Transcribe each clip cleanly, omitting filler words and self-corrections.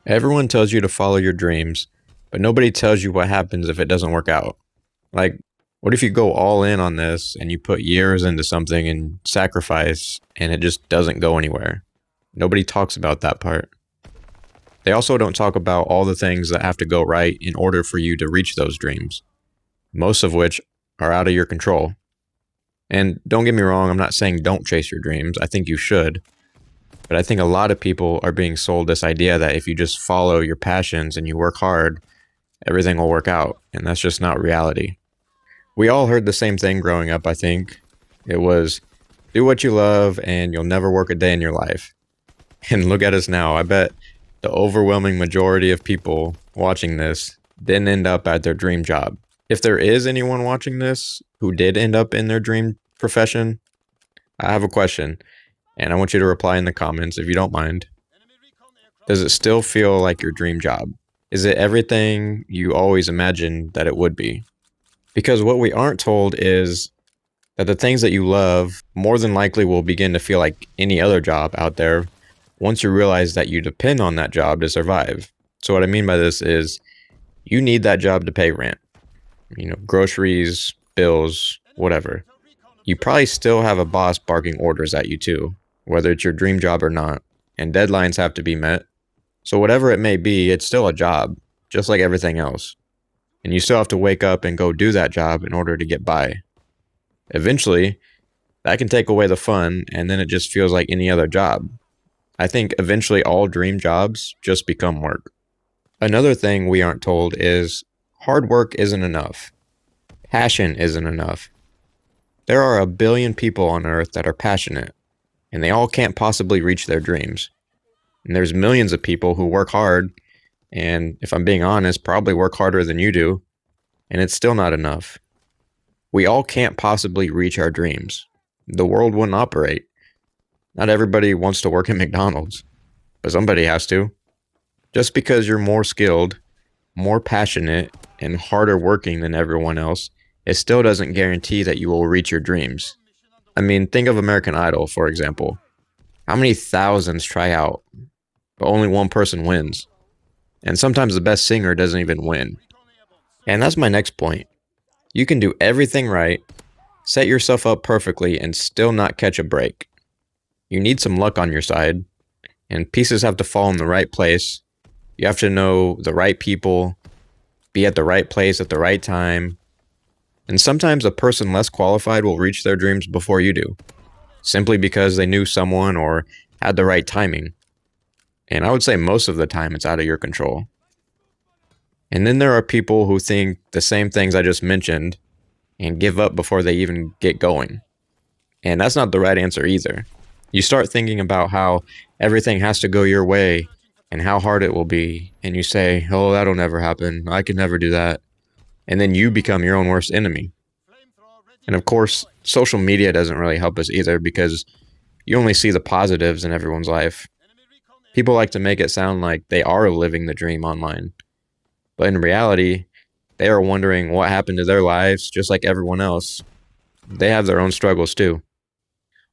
Everyone tells you to follow your dreams, but nobody tells you what happens if it doesn't work out. Like, what if you go all in on this and you put years into something and sacrifice and it just doesn't go anywhere? Nobody talks about that part. They also don't talk about all the things that have to go right in order for you to reach those dreams, most of which are out of your control. And don't get me wrong, I'm not saying don't chase your dreams. I think you should. But I think a lot of people are being sold this idea that if you just follow your passions and you work hard, everything will work out. And that's just not reality. We all heard the same thing growing up, I think. It was, do what you love and you'll never work a day in your life. And look at us now. I bet the overwhelming majority of people watching this didn't end up at their dream job. If there is anyone watching this who did end up in their dream profession, I have a question. And I want you to reply in the comments if you don't mind. Does it still feel like your dream job? Is it everything you always imagined that it would be? Because what we aren't told is that the things that you love more than likely will begin to feel like any other job out there once you realize that you depend on that job to survive. So what I mean by this is you need that job to pay rent, groceries, bills, whatever. You probably still have a boss barking orders at you too, whether it's your dream job or not, and deadlines have to be met. So whatever it may be, it's still a job, just like everything else. And you still have to wake up and go do that job in order to get by. Eventually, that can take away the fun, and then it just feels like any other job. I think eventually all dream jobs just become work. Another thing we aren't told is hard work isn't enough. Passion isn't enough. There are 1 billion people on Earth that are passionate, and they all can't possibly reach their dreams. And there's millions of people who work hard, and if I'm being honest, probably work harder than you do, and it's still not enough. We all can't possibly reach our dreams. The world wouldn't operate. Not everybody wants to work at McDonald's, but somebody has to. Just because you're more skilled, more passionate, and harder working than everyone else, it still doesn't guarantee that you will reach your dreams. I mean, think of American Idol, for example. How many thousands try out, but only one person wins? And sometimes the best singer doesn't even win. And that's my next point. You can do everything right, set yourself up perfectly, and still not catch a break. You need some luck on your side, and pieces have to fall in the right place. You have to know the right people, be at the right place at the right time. And sometimes a person less qualified will reach their dreams before you do, simply because they knew someone or had the right timing. And I would say most of the time it's out of your control. And then there are people who think the same things I just mentioned and give up before they even get going. And that's not the right answer either. You start thinking about how everything has to go your way and how hard it will be. And you say, oh, that'll never happen. I could never do that. And then you become your own worst enemy. And of course, social media doesn't really help us either because you only see the positives in everyone's life. People like to make it sound like they are living the dream online. But in reality, they are wondering what happened to their lives just like everyone else. They have their own struggles too.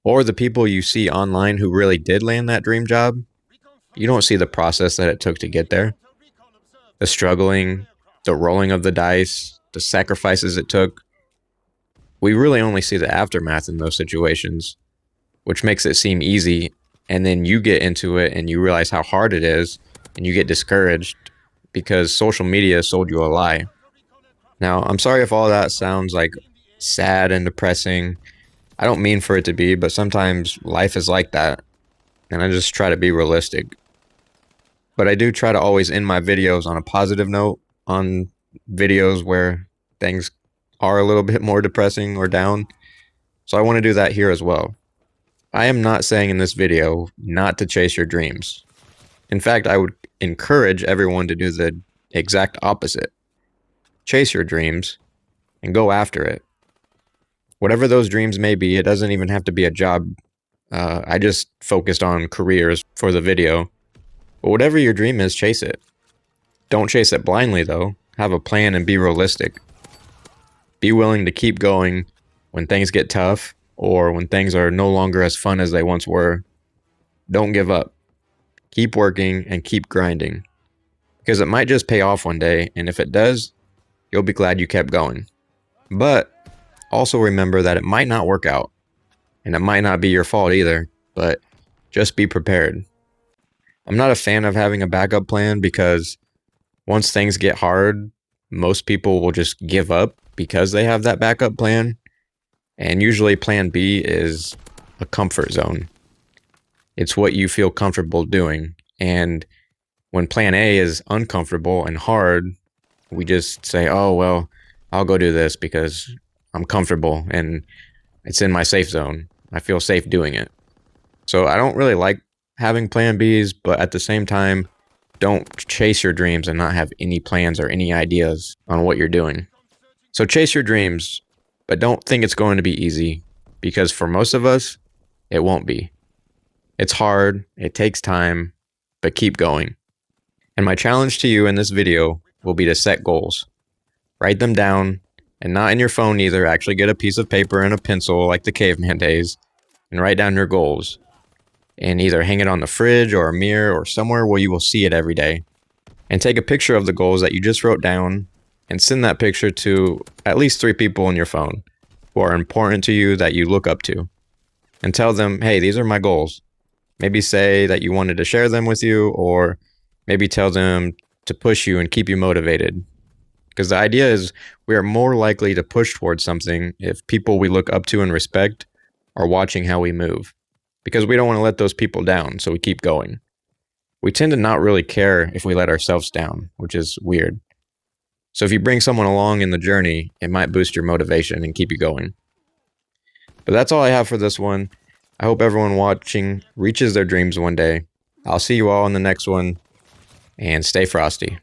Or the people you see online who really did land that dream job, you don't see the process that it took to get there. The struggling, the rolling of the dice, the sacrifices it took. We really only see the aftermath in those situations, which makes it seem easy, and then you get into it and you realize how hard it is, and you get discouraged because social media sold you a lie. Now, I'm sorry if all that sounds like sad and depressing. I don't mean for it to be, but sometimes life is like that, and I just try to be realistic. But I do try to always end my videos on a positive note, on videos where things are a little bit more depressing or down. So I want to do that here as well. I am not saying in this video not to chase your dreams. In fact, I would encourage everyone to do the exact opposite. Chase your dreams and go after it. Whatever those dreams may be, it doesn't even have to be a job. I just focused on careers for the video. But whatever your dream is, chase it. Don't chase it blindly though. Have a plan and be realistic. Be willing to keep going when things get tough or when things are no longer as fun as they once were. Don't give up. Keep working and keep grinding. because it might just pay off one day, and if it does, you'll be glad you kept going. But also remember that it might not work out, and it might not be your fault either, but just be prepared. I'm not a fan of having a backup plan because once things get hard, most people will just give up because they have that backup plan, and usually plan B is a comfort zone. It's what you feel comfortable doing, and when plan A is uncomfortable and hard, we just say, oh, well, I'll go do this because I'm comfortable and it's in my safe zone. I feel safe doing it. So I don't really like having plan Bs, but at the same time, don't chase your dreams and not have any plans or any ideas on what you're doing. So chase your dreams, but don't think it's going to be easy, because for most of us, it won't be. It's hard, it takes time, but keep going. And my challenge to you in this video will be to set goals. Write them down, and not in your phone either. Actually get a piece of paper and a pencil like the caveman days, and write down your goals. And either hang it on the fridge or a mirror or somewhere where you will see it every day. And take a picture of the goals that you just wrote down and send that picture to at least 3 people on your phone who are important to you that you look up to. And tell them, hey, these are my goals. Maybe say that you wanted to share them with you, or maybe tell them to push you and keep you motivated. Because the idea is we are more likely to push towards something if people we look up to and respect are watching how we move. Because we don't want to let those people down, so we keep going. We tend to not really care if we let ourselves down, which is weird. So if you bring someone along in the journey, it might boost your motivation and keep you going. But that's all I have for this one. I hope everyone watching reaches their dreams one day. I'll see you all in the next one, and stay frosty.